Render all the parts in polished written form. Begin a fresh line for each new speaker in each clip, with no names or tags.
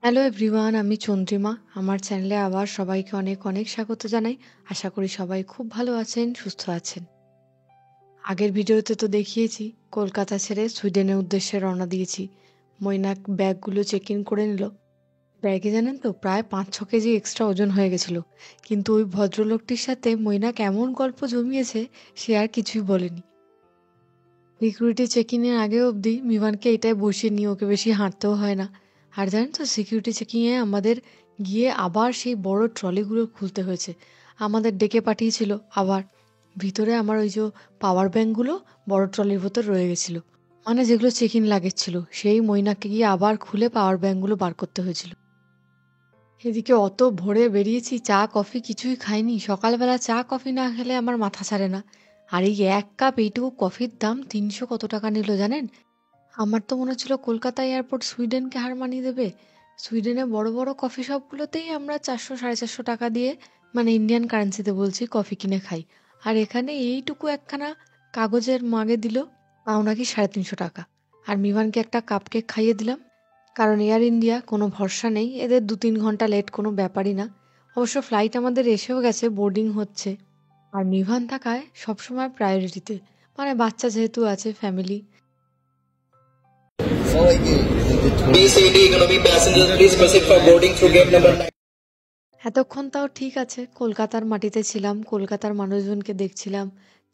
Hello everyone, আমি চন্দ্রিমা। আমার চ্যানেলে আবার সবাইকে অনেক অনেক স্বাগত জানাই। আশা করি সবাই খুব ভালো আছেন, সুস্থ আছেন। আগের ভিডিওতে তো দেখিয়েছি কলকাতা ছেড়ে সুইডেনের উদ্দেশ্যে রওনা দিয়েছি। মৈনাক ব্যাগগুলো চেক ইন করে নিল। ব্যাগে জানেন তো প্রায় 5-6 কেজি এক্সট্রা ওজন হয়ে গেছিল। কিন্তু ওই ভদ্রলোকটির সাথে মৈনাক এমন গল্প জমিয়েছে, সে আর কিছুই বলেনি। সিকিউরিটি চেক ইনের আগে অবধি মিভানকে এটাই বসিয়ে নিয়ে ওকে বেশি হাঁটতেও হয় না। আর জানেন তো সিকিউরিটি চেকিংয়ে আমাদের গিয়ে আবার সেই বড় ট্রলিগুলো খুলতে হয়েছে। আমাদের ডেকে পাঠিয়েছিল আবার। ভিতরে আমার ওই যে পাওয়ার ব্যাঙ্কগুলো বড় ট্রলির ভেতর রয়ে গেছিলো, মানে যেগুলো চেক ইন লাগেজ ছিল, সেই মৈনাককে গিয়ে আবার খুলে পাওয়ার ব্যাঙ্কগুলো বার করতে হয়েছিল। এদিকে অত ভোরে বেরিয়েছি, চা কফি কিছুই খাইনি। সকালবেলা চা কফি না খেলে আমার মাথা ছাড়ে না। আর এই এক কাপ এইটুকু কফির দাম 300 কত টাকা নিল জানেন। আমার তো মনে হচ্ছিল কলকাতা এয়ারপোর্ট সুইডেনকে হার মানিয়ে দেবে। সুইডেনে বড় বড় কফি শপগুলোতেই আমরা 400-450 টাকা দিয়ে, মানে ইন্ডিয়ান কারেন্সিতে বলছি, কফি কিনে খাই। আর এখানে এইটুকু একখানা কাগজের মাগে দিল, তাও নাকি 350 টাকা। আর মিভানকে একটা কাপ কেক খাইয়ে দিলাম, কারণ এয়ার ইন্ডিয়া কোনো ভরসা নেই, এদের 2-3 ঘন্টা লেট কোনো ব্যাপারই না। অবশ্য ফ্লাইট আমাদের এসেও গেছে, বোর্ডিং হচ্ছে। আর মিভান থাকায় সবসময় প্রায়োরিটিতে, মানে বাচ্চা যেহেতু আছে, family.
BCD economy passengers please proceed for boarding through gate number 9.
এতক্ষণ তাও ঠিক আছে, কলকাতার মাটিতে ছিলাম, কলকাতার মানুষজনকে দেখছিলাম,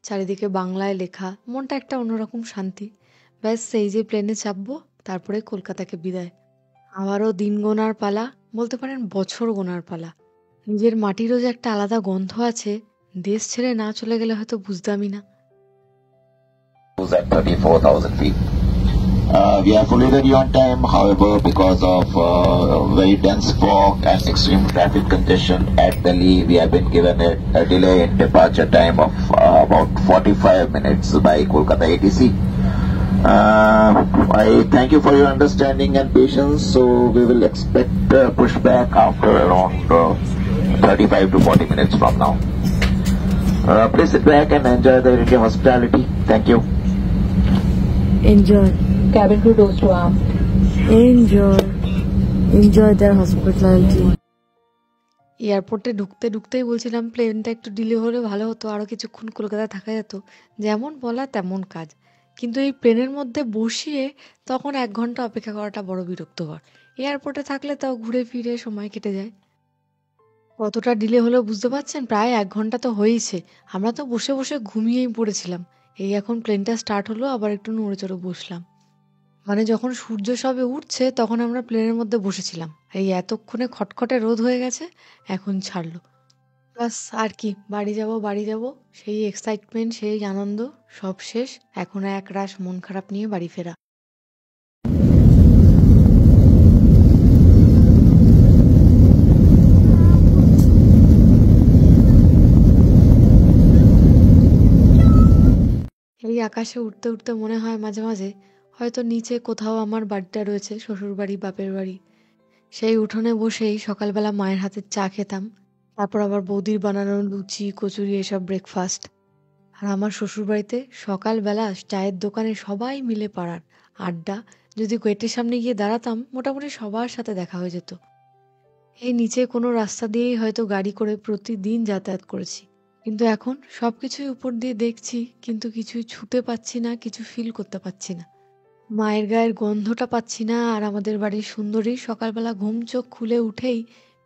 চারিদিকে বাংলায় লেখা, মনটা একটা অন্যরকম শান্তি। ব্যাস সেই যে প্লেনে চাপবো, তারপরে কলকাতাকে বিদায়। আবারও দিন গোনার পালা, বলতে পারেন বছর গোনার পালা। নিজের মাটিরও যে একটা আলাদা গন্ধ আছে, দেশ ছেড়ে না চলে গেলে হয়তো বুঝতামই না।
At 34,000 feet. We are fully ready on time. However, because of very dense fog and extreme traffic congestion at Delhi, we have been given a delay in departure time of about 45 minutes by Kolkata ATC. I thank you for your understanding and patience. So we will expect pushback after around 35 to 40 minutes from now. Please sit back and enjoy the Indian hospitality. Thank you.
Enjoy.
Cabin crew doors to arm.
Enjoy their hospitality. এয়ারপোর্টে ঢুকতে ঢুকতেই বলছিলাম প্লেনটা একটু delay হলে ভালো হতো, আরও কিছুক্ষণ কলকাতায় থাকা যেত। যেমন বলা তেমন কাজ। কিন্তু এই প্লেনের মধ্যে বসিয়ে তখন 1 ঘন্টা অপেক্ষা করাটা বড় বিরক্তকর। এয়ারপোর্টে থাকলে তাও ঘুরে ফিরে সময় কেটে যায়। কতটা ডিলে হলো বুঝতে পারছেন? প্রায় 1 ঘন্টা তো হয়েইছে। আমরা তো বসে বসে ঘুমিয়েই পড়েছিলাম। এই এখন প্লেনটা স্টার্ট হলো, আবার একটু নড়ে চড়ে বসলাম। মানে যখন সূর্য সবে উঠছে তখন আমরা প্লেনের মধ্যে বসেছিলাম, এই এতক্ষণে খটখটে রোদ হয়ে গেছে, এখন ছাড়লো। বাস আর কি, বাড়ি যাব বাড়ি যাব, সেই এক্সাইটমেন্ট, সেই আনন্দ সব শেষ। এখন এক রাশ মন খারাপ নিয়ে বাড়ি ফেরা। এই আকাশে উঠতে উঠতে মনে হয় মাঝে মাঝে হয়তো নিচে কোথাও আমার বাড়িটা রয়েছে, শ্বশুর বাড়ি, বাপের বাড়ি। সেই উঠোনে বসেই সকালবেলা মায়ের হাতের চা খেতাম, তারপর আবার বৌদির বানানো লুচি কচুরি এসব ব্রেকফাস্ট। আর আমার শ্বশুরবাড়িতে সকালবেলা চায়ের দোকানে সবাই মিলে পাড়ার আড্ডা। যদি গেটের সামনে গিয়ে দাঁড়াতাম, মোটামুটি সবার সাথে দেখা হয়ে যেত। এই নিচে কোনো রাস্তা দিয়েই হয়তো গাড়ি করে প্রতিদিন যাতায়াত করেছি, কিন্তু এখন সব কিছুই উপর দিয়ে দেখছি, কিন্তু কিছুই ছুতে পাচ্ছি না, কিছু ফিল করতে পারছি না। মায়ের গায়ের গন্ধটা পাচ্ছি না, আর আমাদের বাড়ির সুন্দরী সকালবেলা ঘুম চোখ খুলে উঠেই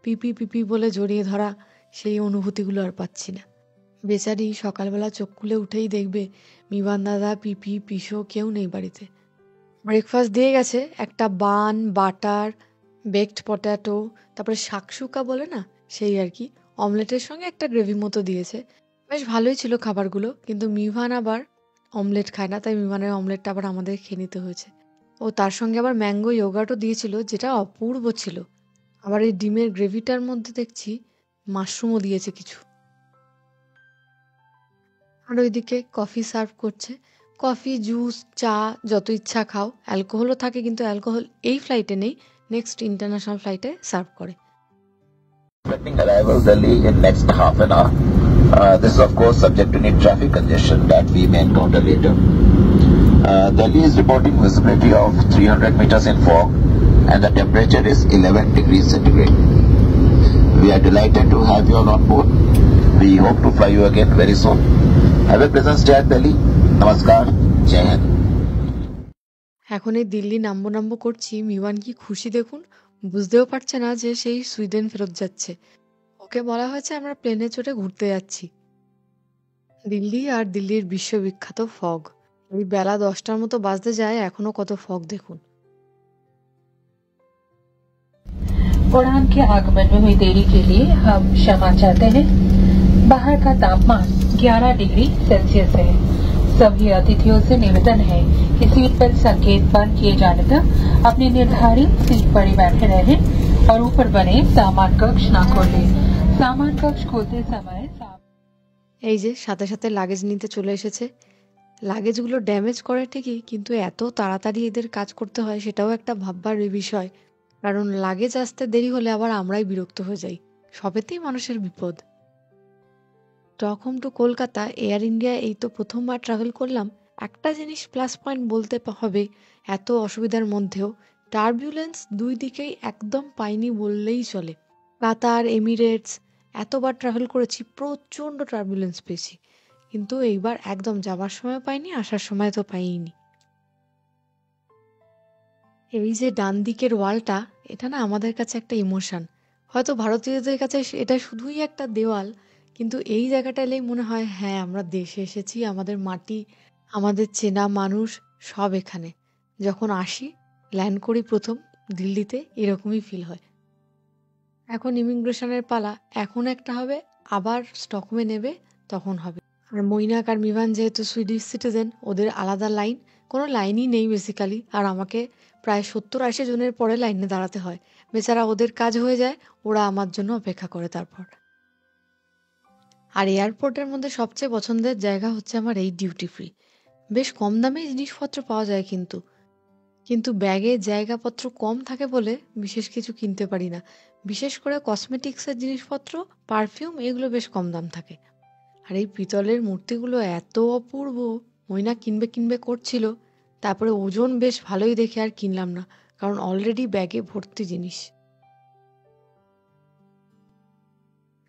পিপি পিপি বলে জড়িয়ে ধরা, সেই অনুভূতিগুলো আর পাচ্ছি না। বেচারি সকালবেলা চোখ খুলে উঠেই দেখবে মিবান দাদা, পিপি, পিসো কেউ নেই বাড়িতে। ব্রেকফাস্ট দিয়ে গেছে একটা বান, বাটার, বেকড পটেটো, তারপরে শাকসুকা বলে না, সেই আর কি, অমলেটের সঙ্গে একটা গ্রেভি মতো দিয়েছে। বেশ ভালোই ছিল খাবারগুলো, কিন্তু মিভান আবার অমলেট খায় না, তাই মিভানের অমলেটটা আবার আমাদের খেয়ে নিতে হয়েছে। ও তার সঙ্গে আবার ম্যাঙ্গো ইয়োগার্টও দিয়েছিল, যেটা অপূর্ব ছিল। আবার এই ডিমের গ্রেভিটার মধ্যে দেখছি মাশরুমও দিয়েছে কিছু। আর ওইদিকে কফি সার্ভ করছে। কফি, জুস, চা যত ইচ্ছা খাও, অ্যালকোহলও থাকে, কিন্তু অ্যালকোহল এই ফ্লাইটে নেই, নেক্সট ইন্টারন্যাশনাল ফ্লাইটে সার্ভ করে।
Expecting arrival Delhi in next half an hour. This is of course subject to any traffic congestion that we may encounter later. Delhi is reporting visibility of 300 meters in fog and the temperature is 11 degrees centigrade. We are delighted to have you all on board. We hope to fly you again very soon. Have a pleasant stay at Delhi. Namaskar. Jai Hind.
এখন এই দিল্লি নামবো নামবো করছি, মিওয়ান কি খুশি দেখুন, বুঝতেও পারছে না যে সেই সুইডেন ফেরত যাচ্ছে। ওকে বলা হয়েছে আমরা প্লেনে চড়ে ঘুরতে যাচ্ছি। দিল্লি আর দিল্লির বিশ্ববিখ্যাত ফগ। এই বেলা 10টার মতো বাজতে যায়, এখনো কত ফগ দেখুন।
उड़ान के आगमन में हुई देरी के लिए हम क्षमा चाहते हैं। बाहर का तापमान 11 डिग्री सेल्सियस है। सभी अतिथियों से निवेदन है कि सीट बेल्ट संकेत बंद किए जाने तक अपनी निर्धारित सीट पर ही बैठे रहें और ऊपर बने सामान कक्ष न खोलें। सामान कक्ष खोलते समय
এই যে সাথে সাথে লাগেজ নিতে চলে এসেছে। লাগেজগুলো ড্যামেজ করে ঠিকই, কিন্তু এত তাড়াতাড়ি এদের কাজ করতে হয় সেটাও একটা ভাববার বিষয়। কারণ লাগেজ আসতে দেরি হলে আবার আমরাই বিরক্ত হয়ে যাই। সবেতেই মানুষের বিপদ। Stockholm to Kolkata Air India এই তো প্রথমবার ট্রাভেল করলাম। একটা জিনিস প্লাস পয়েন্ট বলতে হবে, এত অসুবিধার মধ্যেও টার্বুলেন্স দুই দিকেই একদম পাইনি বললেই চলে। কাতার, এমিরেটস এতবার ট্রাভেল করেছি, প্রচণ্ড টার্বুলেন্স পেয়েছি, কিন্তু এইবার একদম যাবার সময় পাইনি, আসার সময় তো পাইনি। এই যে ডান দিকের ওয়ালটা, এটা না আমাদের কাছে একটা ইমোশন। হয়তো ভারতীয়দের কাছে এটা শুধুই একটা দেওয়াল, কিন্তু এই জায়গাটা এলেই মনে হয় হ্যাঁ আমরা দেশে এসেছি, আমাদের মাটি, আমাদের চেনা মানুষ সব এখানে। যখন আসি, ল্যান্ড করি প্রথম দিল্লিতে, এরকমই ফিল হয়। এখন ইমিগ্রেশনের পালা, এখন একটা হবে, আবার স্টকহোমে নেবে, তখন হবে। আর মৈনাক আর মিভান যেহেতু সুইডিশ সিটিজেন, ওদের আলাদা লাইন, কোনো লাইনই নেই বেসিক্যালি। আর আমাকে প্রায় 70-80 জনের পরে লাইনে দাঁড়াতে হয়। বেচারা ওদের কাজ হয়ে যায়, ওরা আমার জন্য অপেক্ষা করে তারপর। আর এয়ারপোর্টের মধ্যে সবচেয়ে পছন্দের জায়গা হচ্ছে আমার এই ডিউটি ফ্রি। বেশ কম দামে জিনিসপত্র পাওয়া যায়, কিন্তু ব্যাগে জায়গাপত্র কম থাকে বলে বিশেষ কিছু কিনতে পারি না। বিশেষ করে কসমেটিক্সের জিনিসপত্র, পারফিউম, এগুলো বেশ কম দাম থাকে। আর এই পিতলের মূর্তিগুলো এত অপূর্ব, ময়না কিনবে কিনবে করছিল। তারপরে ওজন বেশ ভালোই দেখে আর কিনলাম না, কারণ অলরেডি ব্যাগে ভর্তি জিনিস।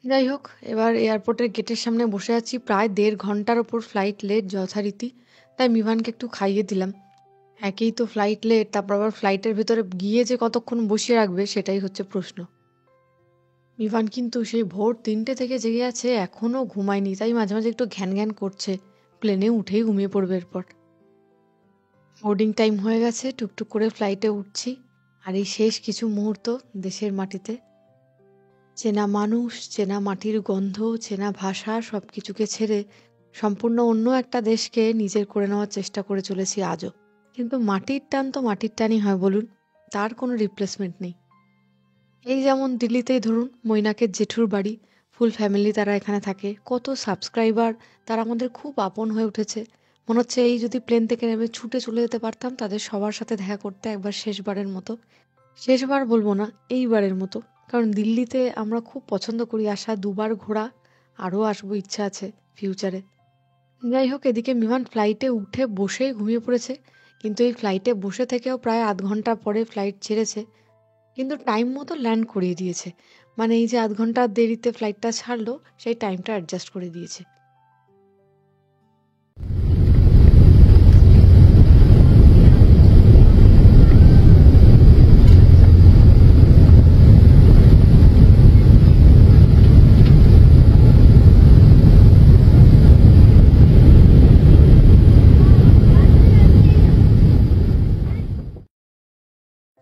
যাই হোক, এবার এয়ারপোর্টের গেটের সামনে বসে আছি, প্রায় 1.5 ঘন্টার ওপর ফ্লাইট লেট যথারীতি। তাই মিভানকে একটু খাইয়ে দিলাম। একেই তো ফ্লাইট লেট, তারপর আবার ফ্লাইটের ভেতরে গিয়ে যে কতক্ষণ বসিয়ে রাখবে সেটাই হচ্ছে প্রশ্ন। মিভান কিন্তু সেই ভোর 3টে থেকে জেগে আছে, এখনও ঘুমায়নি। তাই মাঝে মাঝে একটু ঘ্যান ঘ্যান করছে, প্লেনে উঠেই ঘুমিয়ে পড়বে এরপর। বোর্ডিং টাইম হয়ে গেছে, টুকটুক করে ফ্লাইটে উঠছি। আর এই শেষ কিছু মুহূর্ত দেশের মাটিতে, চেনা মানুষ, চেনা মাটির গন্ধ, চেনা ভাষা, সব কিছুকে ছেড়ে সম্পূর্ণ অন্য একটা দেশকে নিজের করে নেওয়ার চেষ্টা করে চলেছি আজও। কিন্তু মাটির টান তো মাটির টানই হয় বলুন, তার কোনো রিপ্লেসমেন্ট নেই। এই যেমন দিল্লিতেই ধরুন, মৈনাকের জেঠুর বাড়ি, ফুল ফ্যামিলি তারা এখানে থাকে, কত সাবস্ক্রাইবার, তারা আমাদের খুব আপন হয়ে উঠেছে। মনে হচ্ছে এই যদি প্লেন থেকে নেমে ছুটে চলে যেতে পারতাম তাদের সবার সাথে দেখা করতে একবার, শেষবারের মতো। শেষবার বলবো না, এইবারের মতো। কারণ দিল্লিতে আমরা খুব পছন্দ করি আসা, 2বার ঘোরা, আরও আসবো, ইচ্ছা আছে ফিউচারে। যাই হোক, এদিকে বিমান ফ্লাইটে উঠে বসেই ঘুমিয়ে পড়েছে। কিন্তু এই ফ্লাইটে বসে থেকেও প্রায় আধ ঘন্টা পরে ফ্লাইট ছেড়েছে, কিন্তু টাইম মতো ল্যান্ড করিয়ে দিয়েছে। মানে এই যে আধ ঘন্টা দেরিতে ফ্লাইটটা ছাড়লো, সেই টাইমটা অ্যাডজাস্ট করে দিয়েছে।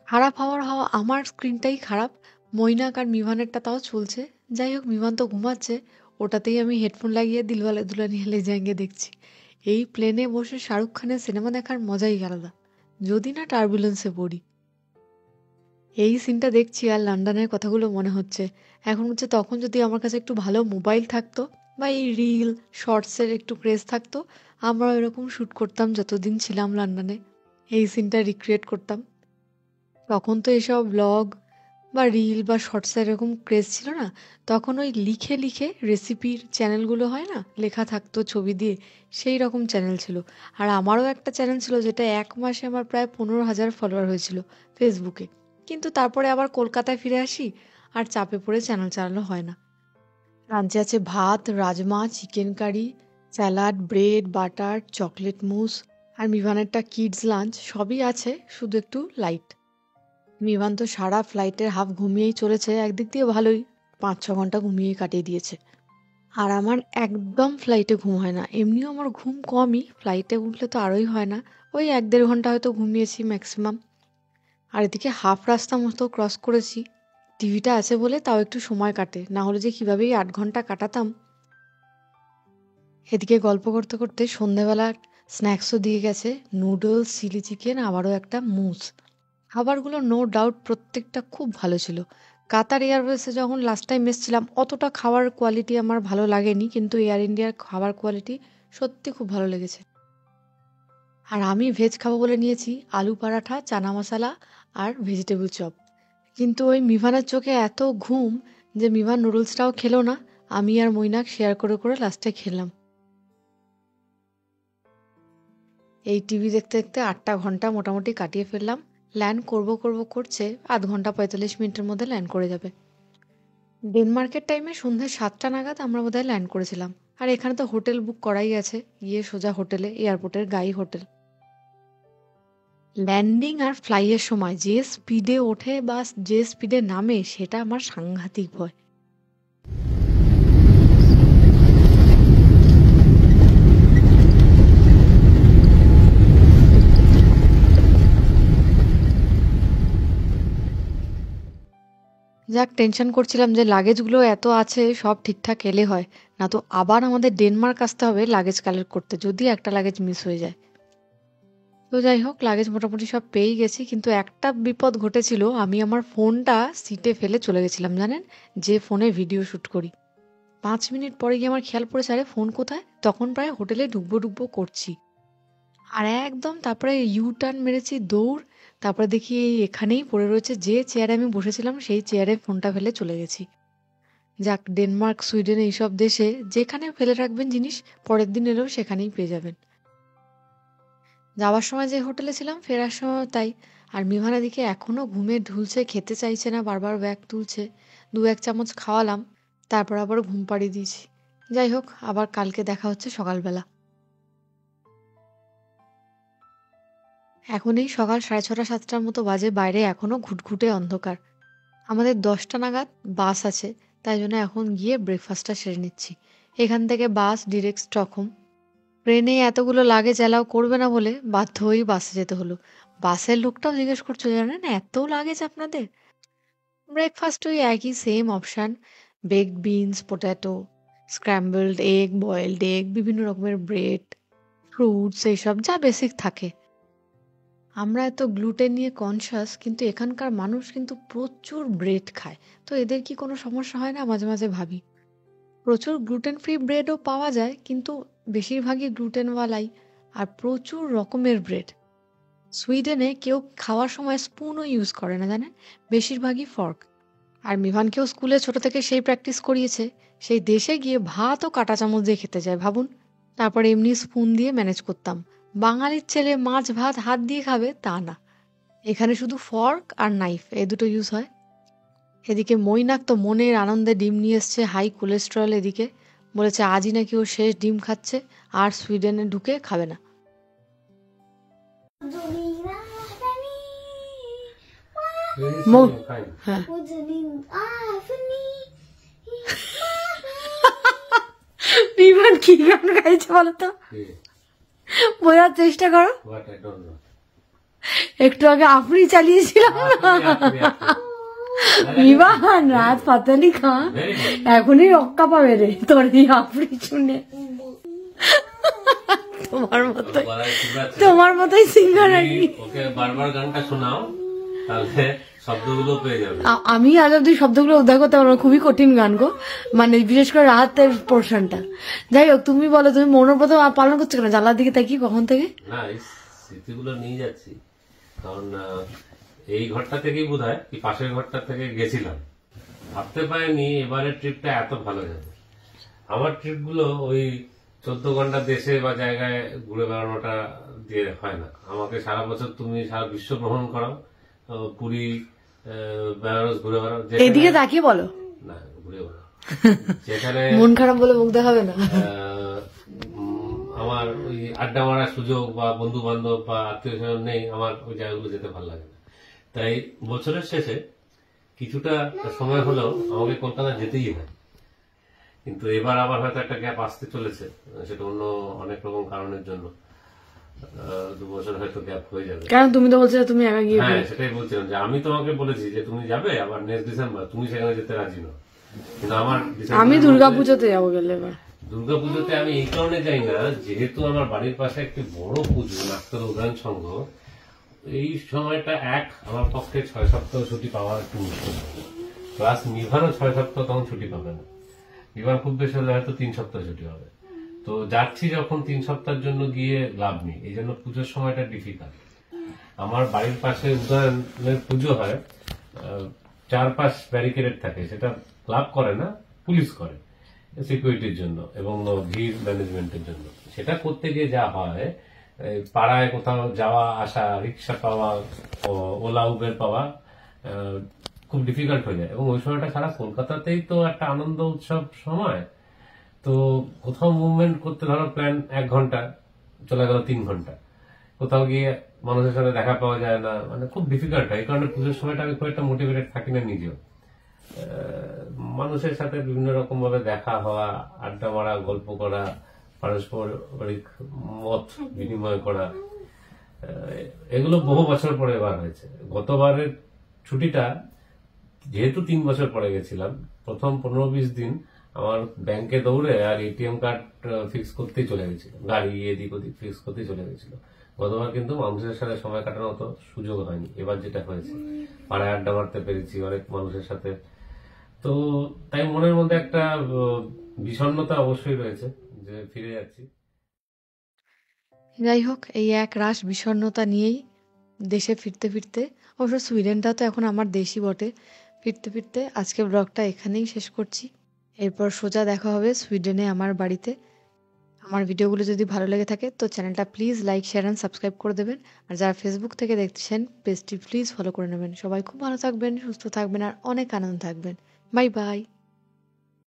খারাপ হওয়ার আমার স্ক্রিনটাই খারাপ, মৈনাক আর মিভানেরটা তাও চলছে। যাই হোক, মিভান তো ঘুমাচ্ছে, ওটাতেই আমি হেডফোন লাগিয়ে দিলওয়ালে দুলহানিয়া লে জায়েঙ্গে দেখছি। এই প্লেনে বসে শাহরুখ খানের সিনেমা দেখার মজাই আলাদা, যদি না টার্বুলেন্সে পড়ি। এই সিনটা দেখছি আর লন্ডনের কথাগুলো মনে হচ্ছে। এখন হচ্ছে তখন যদি আমার কাছে একটু ভালো মোবাইল থাকতো, বা এই রিল শর্টসের একটু ক্রেজ থাকতো, আমরা এরকম শ্যুট করতাম যতদিন ছিলাম লন্ডনে, এই সিনটা রিক্রিয়েট করতাম। তখন তো এসব ব্লগ বা রিল বা শর্টসের এরকম ক্রেজ ছিল না। তখন ওই লিখে লিখে রেসিপির চ্যানেলগুলো হয় না, লেখা থাকতো ছবি দিয়ে, সেই রকম চ্যানেল ছিল। আর আমারও একটা চ্যানেল ছিল যেটা 1 মাসে আমার প্রায় 15,000 ফলোয়ার হয়েছিল ফেসবুকে। কিন্তু তারপরে আবার কলকাতায় ফিরে আসি আর চাপে পড়ে চ্যানেল চালানো হয় না। লাঞ্চে আছে ভাত, rajma, chicken curry, salad, bread, butter, chocolate mousse আর মিভানেরটা কিডস লাঞ্চ সবই আছে, শুধু একটু লাইট। মিভান তো সারা ফ্লাইটের হাফ ঘুমিয়েই চলেছে, একদিক দিয়ে ভালোই, 5-6 ঘন্টা ঘুমিয়েই কাটিয়ে দিয়েছে। আর আমার একদম ফ্লাইটে ঘুম হয় না, এমনিও আমার ঘুম কমই, ফ্লাইটে উঠলে তো আরোই হয় না, ওই 1-1.5 ঘন্টা হয়তো ঘুমিয়েছি ম্যাক্সিমাম। আর এদিকে হাফ রাস্তা মতো ক্রস করেছি, টিভিটা আছে বলে তাও একটু সময় কাটে, না হলে যে কিভাবে 8 ঘন্টা কাটাতাম। এদিকে গল্প করতে করতে সন্ধেবেলার স্ন্যাক্সও দিয়ে গেছে, নুডলস, চিলি চিকেন, আবারও একটা মুস। খাবারগুলো নো ডাউট প্রত্যেকটা খুব ভালো ছিল। কাতার এয়ারওয়েজে যখন লাস্ট টাইম এসেছিলাম অতটা খাবার কোয়ালিটি আমার ভালো লাগেনি, কিন্তু এয়ার ইন্ডিয়ার খাবার কোয়ালিটি সত্যি খুব ভালো লেগেছে। আর আমি ভেজ খাবো বলে নিয়েছি আলু পরাঠা, চানা মশলা আর ভেজিটেবল চপ। কিন্তু ওই মিভানের চোখে এত ঘুম যে মিভান নুডলসটাও খেলো না, আমি আর মৈনাক শেয়ার করে করে লাস্টে খেলাম। এই টিভি দেখতে দেখতে 8টা ঘন্টা মোটামুটি কাটিয়ে ফেললাম। ল্যান্ড করছে 1/2 ঘন্টা 45 মিনিটের মধ্যে ল্যান্ড করে যাবে। ডেনমার্কের টাইমে সন্ধ্যে 7টা নাগাদ আমরা বোধহয় ল্যান্ড করেছিলাম। আর এখানে তো হোটেল বুক করাই আছে, গিয়ে সোজা হোটেলে, এয়ারপোর্টের গাই হোটেল। ল্যান্ডিং আর ফ্লাইয়ের সময় যে স্পিডে ওঠে বা যে স্পিডে নামে সেটা আমার সাংঘাতিক ভয়। যাক, টেনশন করছিলাম যে লাগেজগুলো এত আছে সব ঠিকঠাক এলে হয়, না তো আবার আমাদের ডেনমার্ক আসতে হবে লাগেজ কালেক্ট করতে, যদি একটা লাগেজ মিস হয়ে যায়। তো যাই হোক, লাগেজ মোটামুটি সব পেয়েই গেছি, কিন্তু একটা বিপদ ঘটেছিল, আমি আমার ফোনটা সিটে ফেলে চলে গেছিলাম জানেন, যে ফোনে ভিডিও শ্যুট করি। 5 মিনিট পরে গিয়ে আমার খেয়াল পড়েছে আরে ফোন কোথায়, তখন প্রায় হোটেলে ঢুকবো করছি। আর একদম তারপরে ইউ টার্ন মেরেছি দৌড়, তারপরে দেখি এখানেই পড়ে রয়েছে, যে চেয়ারে আমি বসেছিলাম সেই চেয়ারে ফোনটা ফেলে চলে গেছি। যাক, ডেনমার্ক, সুইডেন এইসব দেশে যেখানে ফেলে রাখবেন জিনিস পরের দিন এলেও সেখানেই পেয়ে যাবেন। যাওয়ার সময় যে হোটেলে ছিলাম ফেরার সময় তাই। আর মিভান এদিকে এখনো ঘুমে ঢুলছে, খেতে চাইছে না, বারবার ব্যাগ তুলছে। 2-1 চামচ খাওয়ালাম, তারপর আবার ঘুম পাড়িয়ে দিয়েছি। যাই হোক, আবার কালকে দেখা হচ্ছে সকালবেলা। এখন এই সকাল 6:30-7টার মতো বাজে, বাইরে এখনো ঘুটঘুটে অন্ধকার। আমাদের 10টা নাগাদ বাস আছে, তাই জন্য এখন গিয়ে ব্রেকফাস্টটা সেরে নিচ্ছি। এখান থেকে বাস ডিরেক্ট স্টকহোম। ট্রেনে এতগুলো লাগেজ অ্যালাউ করবে না বলে বাধ্য হয়েই বাসে যেতে হলো। বাসের লোকটাও জিজ্ঞেস করছো জানেন এত লাগেজ আপনাদের। ব্রেকফাস্ট ওই একই same option, baked beans, potato, scrambled egg, boiled egg, বিভিন্ন রকমের ব্রেড, ফ্রুটস, এইসব যা বেসিক থাকে। আমরা এত গ্লুটেন নিয়ে কনসাস, কিন্তু এখানকার মানুষ কিন্তু প্রচুর ব্রেড খায়, তো এদের কি কোনো সমস্যা হয় না মাঝে মাঝে ভাবি। প্রচুর গ্লুটেন ফ্রি ব্রেডও পাওয়া যায়, কিন্তু বেশিরভাগই গ্লুটেনওয়ালাই, আর প্রচুর রকমের ব্রেড। সুইডেনে কেউ খাওয়ার সময় স্পুনও ইউজ করে না জানেন, বেশিরভাগই ফর্ক। আর মিভানকেও স্কুলে ছোট থেকে সেই প্র্যাকটিস করিয়েছে, সেই দেশে গিয়ে ভাতও কাঁটা চামচ দিয়ে খেতে যায় ভাবুন। তারপর এমনি স্পুন দিয়ে ম্যানেজ করতাম। বাঙালির ছেলে মাছ ভাত হাত দিয়ে খাবে তা না, এখানে শুধু ফর্ক আর নাইফ, এই দুটো ইউজ হয়। এদিকে মৈনাক তো মনের আনন্দে ডিম নিয়ে এসছে, হাই কোলেস্টেরল, এদিকে বলেছে আজই নাকি ও শেষ ডিম খাচ্ছে, আর সুইডেনে ঢুকে খাবে না। হ্যাঁ, বিমান কি গান গাইছে বলো তো, বোঝার চেষ্টা করো। একটু আগে আপনি চালিয়েছিলাম বিমান, রাত পাতালি খা, এখনই রক্ষা পাবে রে তোর এই আপনি শুনে। তোমার মতোই সিঙ্গার
বারবার গানটা শোনাও, তাহলে শব্দগুলো পেয়ে যাবে।
আমি আজ অব্দি শব্দগুলো উদ্ধার করতে পারবো, খুবই কঠিন গান গো, মানে বিশেষ করে রাতের পোর্শনটা। যাই হোক, তুমি বলো, তুমি মনোব্রত পালন করছো কেন জানলার দিকে তাকিয়ে কখন থেকে?
না, এই স্মৃতিগুলো নিয়ে যাচ্ছি, কারণ এই ঘরটা থেকেই বোধহয় কি পাশের ঘরটা থেকে গেছিলাম, ভাবতে পারিনি এবারের ট্রিপটা এত ভালো যাবে। আমার ট্রিপগুলো ওই 14 ঘন্টা দেশে বা জায়গায় ঘুরে বেড়ানোটা দিয়ে হয় না। আমাকে সারা বছর তুমি সারা বিশ্ব ভ্রমণ করাও, পুরী বেনারস ঘুরে বেড়াও,
এইদিকে তাকিয়ে বলো
না ঘুরে বেড়াও যেখানে
মন খারাপ বলে মুখ দেখাবে না।
আমার ওই আড্ডা মারার সুযোগ বা বন্ধু বান্ধব বা আত্মীয় স্বজন নেই, আমার ওই জায়গাগুলো যেতে ভালো লাগে না। তাই বছরের শেষে কিছুটা সময় হলেও আমাকে কলকাতা যেতেই হয়। কিন্তু এবার আবার হয়তো একটা গ্যাপ আসতে চলেছে, সেটা অন্য অনেক রকম কারণের জন্য 2 বছর হয়তো গ্যাপ হয়ে যাবে।
কারণ তুমি তো বলছিলে তুমি একা গিয়ে,
হ্যাঁ সেটাই বলছিলাম যে আমি তোমাকে বলেছি যে তুমি যাবে আবার নেক্সট ডিসেম্বর, তুমি সেখানে যেতে রাজি নও। কিন্তু আমার
আমি দুর্গাপুজোতে যাবো গেলে এবার।
দুর্গাপুজোতে আমি এই কারণে যাই না, যেহেতু আমার বাড়ির পাশে একটি বড় পুজো নাট্য উদ্যান সংঘ, এই সময়টা আমার পক্ষে 6 সপ্তাহ ছুটি পাওয়া একটু মুশকিল, প্লাস নিভারও 6 সপ্তাহ তখন ছুটি পাবে না। নিভার খুব বেশি হলে হয়তো 3 সপ্তাহ ছুটি হবে। তো যাচ্ছি যখন 3 সপ্তাহের জন্য গিয়ে লাভ নেই, এই জন্য পুজোর সময়টা ডিফিকাল্ট। আমার বাড়ির পাশে উদ্যানের পুজো হয়, 4-5 ব্যারিকেড থাকে, সেটা ক্লাব করে না, পুলিশ করে সিকিউরিটির জন্য এবং ভিড় ম্যানেজমেন্টের জন্য। সেটা করতে গিয়ে যা হয়, পাড়ায় কোথাও যাওয়া আসা, রিক্সা পাওয়া, ওলা উবের পাওয়া খুব ডিফিকাল্ট হয়ে যায়। এবং ওই সময়টা সারা কলকাতাতেই তো একটা আনন্দ উৎসব সময়, তো কোথাও মুভমেন্ট করতে ধরো প্ল্যান 1 ঘন্টা, চলে গেল 3 ঘন্টা, কোথাও গিয়ে মানুষের সাথে দেখা পাওয়া যায় না, মানে খুব ডিফিকাল্ট হয়। এই কারণে পুজোর সময়টা আমি খুব একটা মোটিভেটেড থাকি না নিজেও। মানুষের সাথে বিভিন্ন রকম ভাবে দেখা হওয়া, আড্ডা মারা, গল্প করা, পারস্পরিক মত বিনিময় করা, এগুলো বহু বছর পরে এবার হয়েছে। গতবারের ছুটিটা যেহেতু 3 বছর পরে গেছিলাম, প্রথম 15-20 দিন আমার ব্যাংকে দৌড়ে আর এটিএম কার্ড ফিক্স করতেই চলে গেছিল, গাড়ি এদিক ওদিক ফিক্স করতেই চলে গেছিল। গতবার কিন্তু মানুষের সাথে সময় কাটানোর মতো সুযোগ হয়নি। এবার যেটা হয়েছে, পাড়ায় আড্ডা মারতে পেরেছি অনেক মানুষের সাথে, তো তাই মনের মধ্যে একটা বিষণ্ণতা অবশ্যই রয়েছে যে ফিরে যাচ্ছি।
যাই হোক, এই এক রাশ বিষণ্ণতা নিয়েই দেশে ফিরতে ফিরতে, অবশ্য সুইডেনটা তো এখন আমার দেশই বটে, ফিরতে ফিরতে আজকে ব্লগটা এখানেই শেষ করছি। এরপর সোজা দেখা হবে সুইডেনে আমার বাড়িতে। আমার ভিডিওগুলো যদি ভালো লেগে থাকে তো চ্যানেলটা please like, share and subscribe করে দেবেন। আর যারা ফেসবুক থেকে দেখছেন পেজটি প্লিজ ফলো করে নেবেন। সবাই খুব ভালো থাকবেন, সুস্থ থাকবেন আর অনেক আনন্দ থাকবেন। Bye bye.